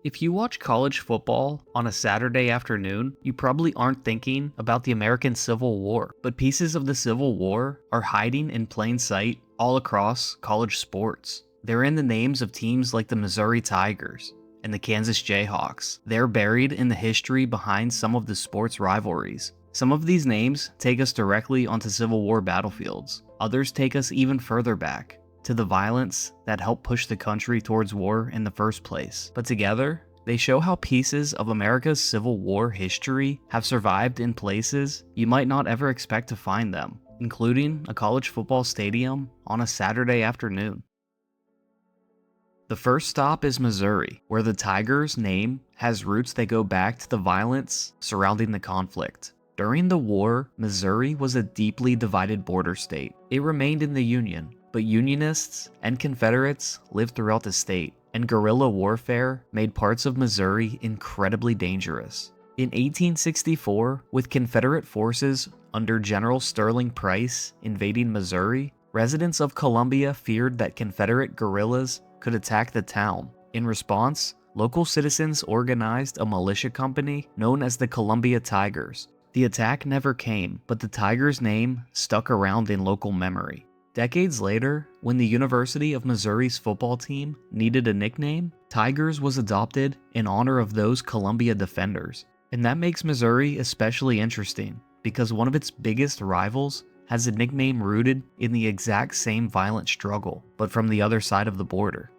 If you watch college football on a Saturday afternoon, you probably aren't thinking about the American Civil War, but pieces of the Civil War are hiding in plain sight all across college sports. They're in the names of teams like the Missouri Tigers and the Kansas Jayhawks. They're buried in the history behind some of the sports rivalries. Some of these names take us directly onto Civil War battlefields. Others take us even further back, to the violence that helped push the country towards war in the first place. But together, they show how pieces of America's Civil War history have survived in places you might not ever expect to find them, including a college football stadium on a Saturday afternoon. The first stop is Missouri, where the Tigers' name has roots that go back to the violence surrounding the conflict. During the war, Missouri was a deeply divided border state. It remained in the Union, but Unionists and Confederates lived throughout the state, and guerrilla warfare made parts of Missouri incredibly dangerous. In 1864, with Confederate forces under General Sterling Price invading Missouri, residents of Columbia feared that Confederate guerrillas could attack the town. In response, local citizens organized a militia company known as the Columbia Tigers. The attack never came, but the Tigers' name stuck around in local memory. Decades later, when the University of Missouri's football team needed a nickname, Tigers was adopted in honor of those Columbia defenders. And that makes Missouri especially interesting, because one of its biggest rivals has a nickname rooted in the exact same violent struggle, but from the other side of the border.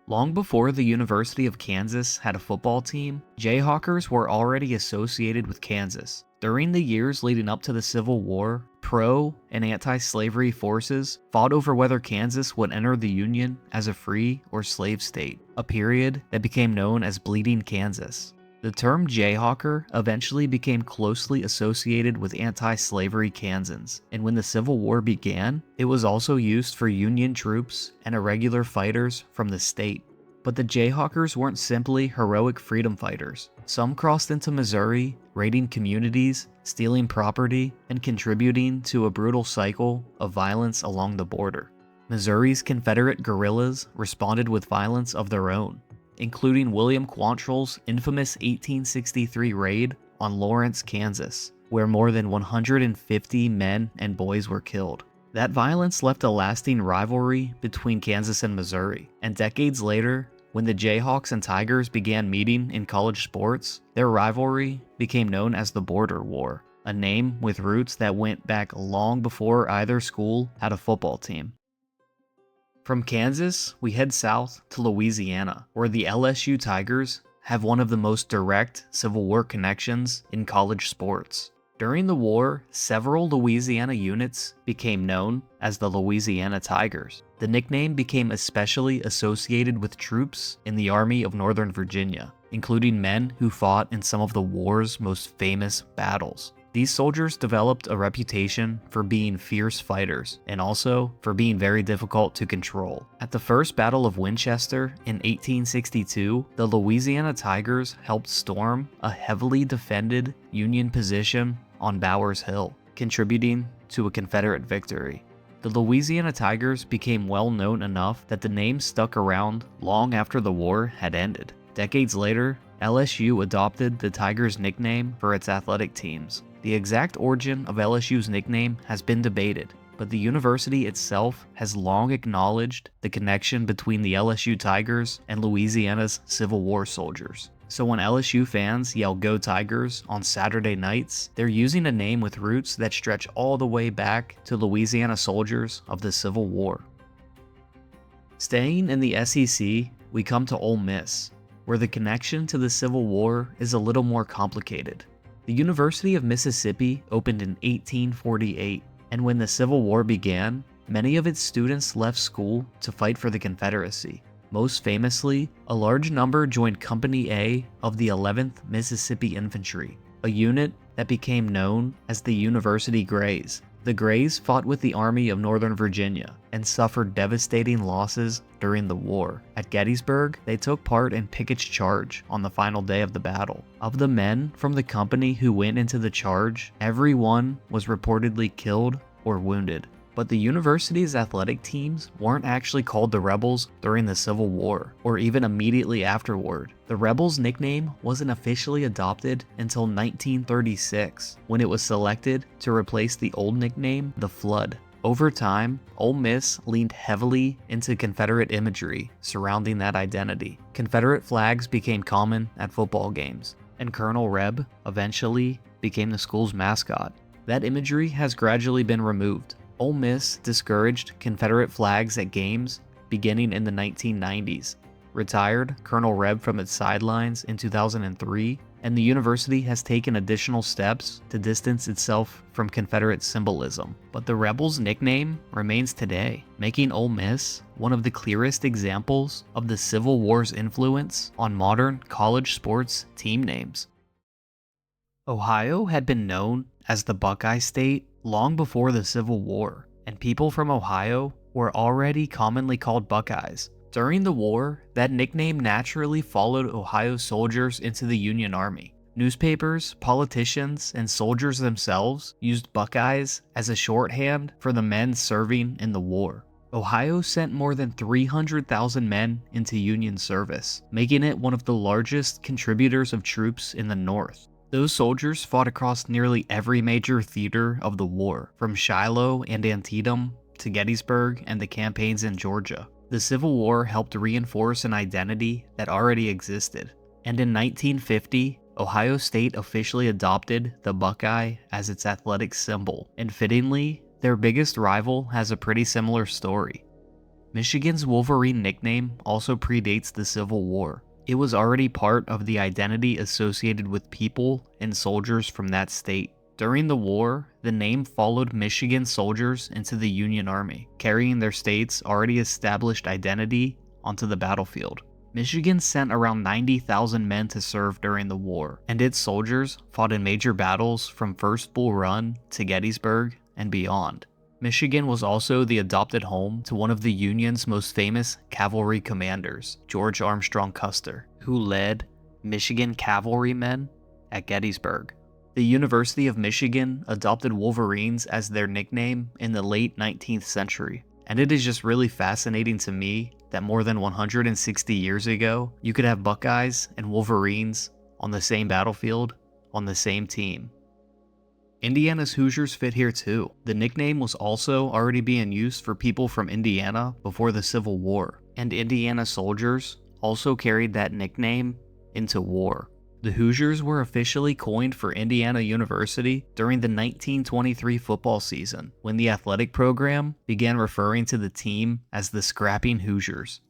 Long before the University of Kansas had a football team, Jayhawkers were already associated with Kansas. During the years leading up to the Civil War, pro- and anti-slavery forces fought over whether Kansas would enter the Union as a free or slave state, a period that became known as Bleeding Kansas. The term Jayhawker eventually became closely associated with anti-slavery Kansans, and when the Civil War began, it was also used for Union troops and irregular fighters from the state. But the Jayhawkers weren't simply heroic freedom fighters. Some crossed into Missouri, raiding communities, stealing property, and contributing to a brutal cycle of violence along the border. Missouri's Confederate guerrillas responded with violence of their own, including William Quantrill's infamous 1863 raid on Lawrence, Kansas, where more than 150 men and boys were killed. That violence left a lasting rivalry between Kansas and Missouri, and decades later, when the Jayhawks and Tigers began meeting in college sports, their rivalry became known as the Border War, a name with roots that went back long before either school had a football team. From Kansas, we head south to Louisiana, where the LSU Tigers have one of the most direct Civil War connections in college sports. During the war, several Louisiana units became known as the Louisiana Tigers. The nickname became especially associated with troops in the Army of Northern Virginia, including men who fought in some of the war's most famous battles. These soldiers developed a reputation for being fierce fighters, and also for being very difficult to control. At the First Battle of Winchester in 1862, the Louisiana Tigers helped storm a heavily defended Union position on Bowers Hill, contributing to a Confederate victory. The Louisiana Tigers became well known enough that the name stuck around long after the war had ended. Decades later, LSU adopted the Tigers nickname for its athletic teams. The exact origin of LSU's nickname has been debated, but the university itself has long acknowledged the connection between the LSU Tigers and Louisiana's Civil War soldiers. So when LSU fans yell "Go Tigers" on Saturday nights, they're using a name with roots that stretch all the way back to Louisiana soldiers of the Civil War. Staying in the SEC, we come to Ole Miss, where the connection to the Civil War is a little more complicated. The University of Mississippi opened in 1848, and when the Civil War began, many of its students left school to fight for the Confederacy. Most famously, a large number joined Company A of the 11th Mississippi Infantry, a unit that became known as the University Grays. The Grays fought with the Army of Northern Virginia and suffered devastating losses during the war. At Gettysburg, they took part in Pickett's charge on the final day of the battle. Of the men from the company who went into the charge, everyone was reportedly killed or wounded. But the university's athletic teams weren't actually called the Rebels during the Civil War, or even immediately afterward. The Rebels nickname wasn't officially adopted until 1936, when it was selected to replace the old nickname, the Flood. Over time, Ole Miss leaned heavily into Confederate imagery surrounding that identity. Confederate flags became common at football games, and Colonel Reb eventually became the school's mascot. That imagery has gradually been removed. Ole Miss discouraged Confederate flags at games beginning in the 1990s, retired Colonel Reb from its sidelines in 2003, and the university has taken additional steps to distance itself from Confederate symbolism. But the Rebels nickname remains today, making Ole Miss one of the clearest examples of the Civil War's influence on modern college sports team names. Ohio had been known as the Buckeye State long before the Civil War, and people from Ohio were already commonly called Buckeyes. During the war, that nickname naturally followed Ohio soldiers into the Union Army. Newspapers, politicians, and soldiers themselves used Buckeyes as a shorthand for the men serving in the war. Ohio sent more than 300,000 men into Union service, making it one of the largest contributors of troops in the North. Those soldiers fought across nearly every major theater of the war, from Shiloh and Antietam to Gettysburg and the campaigns in Georgia. The Civil War helped reinforce an identity that already existed, and in 1950, Ohio State officially adopted the Buckeye as its athletic symbol, and fittingly, their biggest rival has a pretty similar story. Michigan's Wolverine nickname also predates the Civil War. It was already part of the identity associated with people and soldiers from that state. During the war, the name followed Michigan soldiers into the Union Army, carrying their state's already established identity onto the battlefield. Michigan sent around 90,000 men to serve during the war, and its soldiers fought in major battles from First Bull Run to Gettysburg and beyond. Michigan was also the adopted home to one of the Union's most famous cavalry commanders, George Armstrong Custer, who led Michigan cavalrymen at Gettysburg. The University of Michigan adopted Wolverines as their nickname in the late 19th century, and it is just really fascinating to me that more than 160 years ago, you could have Buckeyes and Wolverines on the same battlefield, on the same team. Indiana's Hoosiers fit here too. The nickname was also already being used for people from Indiana before the Civil War, and Indiana soldiers also carried that nickname into war. The Hoosiers were officially coined for Indiana University during the 1923 football season, when the athletic program began referring to the team as the Scrapping Hoosiers.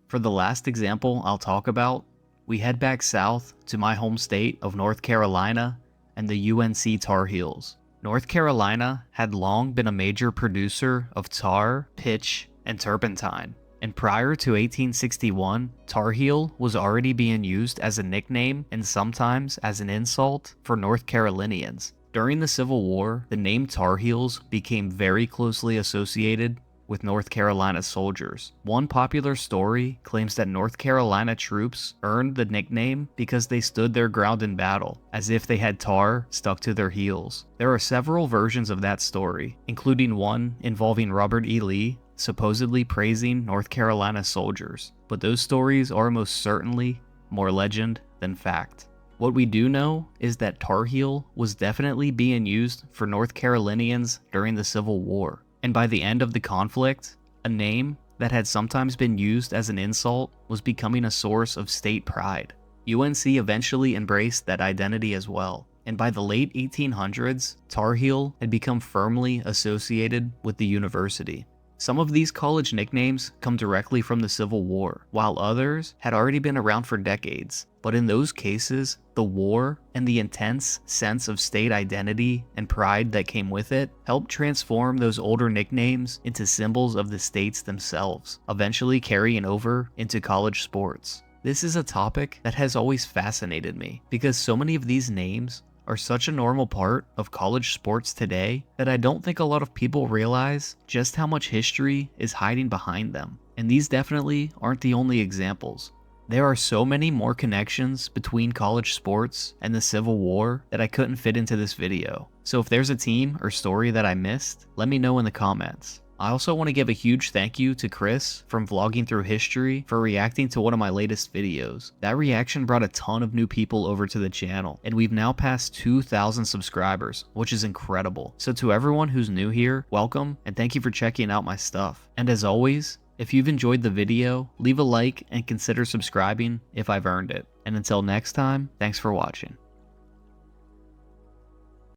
For the last example I'll talk about, we head back south to my home state of North Carolina and the UNC Tar Heels. North Carolina had long been a major producer of tar, pitch, and turpentine. And prior to 1861, Tar Heel was already being used as a nickname and sometimes as an insult for North Carolinians. During the Civil War, the name Tar Heels became very closely associated with North Carolina soldiers. One popular story claims that North Carolina troops earned the nickname because they stood their ground in battle, as if they had tar stuck to their heels. There are several versions of that story, including one involving Robert E. Lee, supposedly praising North Carolina soldiers, but those stories are most certainly more legend than fact. What we do know is that Tar Heel was definitely being used for North Carolinians during the Civil War, and by the end of the conflict, a name that had sometimes been used as an insult was becoming a source of state pride. UNC eventually embraced that identity as well, and by the late 1800s, Tar Heel had become firmly associated with the university. Some of these college nicknames come directly from the Civil War, while others had already been around for decades. But in those cases, the war and the intense sense of state identity and pride that came with it helped transform those older nicknames into symbols of the states themselves, eventually carrying over into college sports. This is a topic that has always fascinated me, because so many of these names are such a normal part of college sports today that I don't think a lot of people realize just how much history is hiding behind them. And these definitely aren't the only examples. There are so many more connections between college sports and the Civil War that I couldn't fit into this video. So if there's a team or story that I missed, let me know in the comments. I also want to give a huge thank you to Chris from Vlogging Through History for reacting to one of my latest videos. That reaction brought a ton of new people over to the channel, and we've now passed 2,000 subscribers, which is incredible. So to everyone who's new here, welcome, and thank you for checking out my stuff. And as always, if you've enjoyed the video, leave a like and consider subscribing if I've earned it. And until next time, thanks for watching.